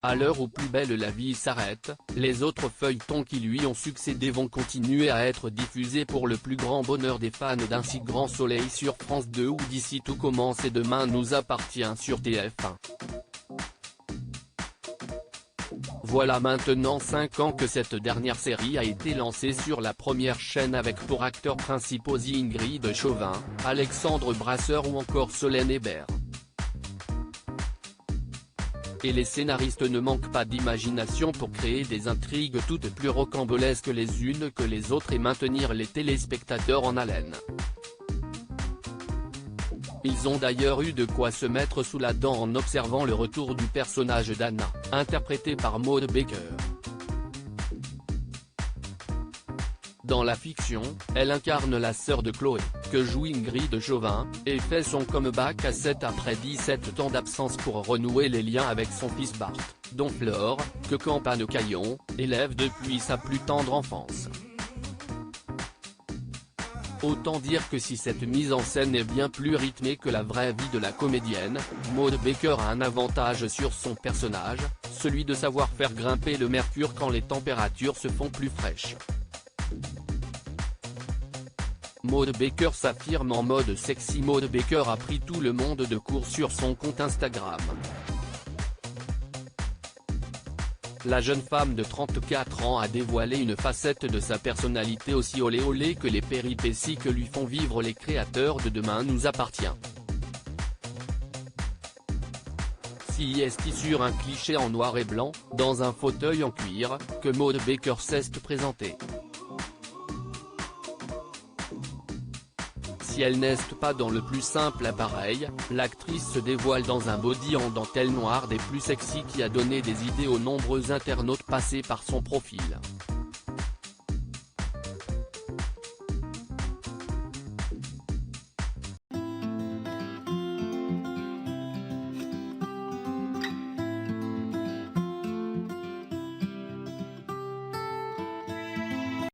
À l'heure où Plus belle la vie s'arrête, les autres feuilletons qui lui ont succédé vont continuer à être diffusés pour le plus grand bonheur des fans d'Un si grand soleil sur France 2 ou d'Ici tout commence et Demain nous appartient sur TF1. Voilà maintenant 5 ans que cette dernière série a été lancée sur la première chaîne avec pour acteurs principaux Ingrid Chauvin, Alexandre Brasseur ou encore Solène Hébert. Et les scénaristes ne manquent pas d'imagination pour créer des intrigues toutes plus rocambolesques les unes que les autres et maintenir les téléspectateurs en haleine. Ils ont d'ailleurs eu de quoi se mettre sous la dent en observant le retour du personnage d'Anna, interprété par Maud Baker. Dans la fiction, elle incarne la sœur de Chloé, que joue Ingrid Chauvin, et fait son comeback à 7 après 17 ans d'absence pour renouer les liens avec son fils Bart, dont Flore, que Campagne Caillon, élève depuis sa plus tendre enfance. Autant dire que si cette mise en scène est bien plus rythmée que la vraie vie de la comédienne, Maud Baker a un avantage sur son personnage, celui de savoir faire grimper le mercure quand les températures se font plus fraîches. Maud Baker s'affirme en mode sexy. Maud Baker a pris tout le monde de court sur son compte Instagram. La jeune femme de 34 ans a dévoilé une facette de sa personnalité aussi olé olé que les péripéties que lui font vivre les créateurs de Demain nous appartient. Si est sur un cliché en noir et blanc, dans un fauteuil en cuir, que Maud Baker s'est présentée. Si elle n'est pas dans le plus simple appareil, l'actrice se dévoile dans un body en dentelle noire des plus sexy qui a donné des idées aux nombreux internautes passés par son profil.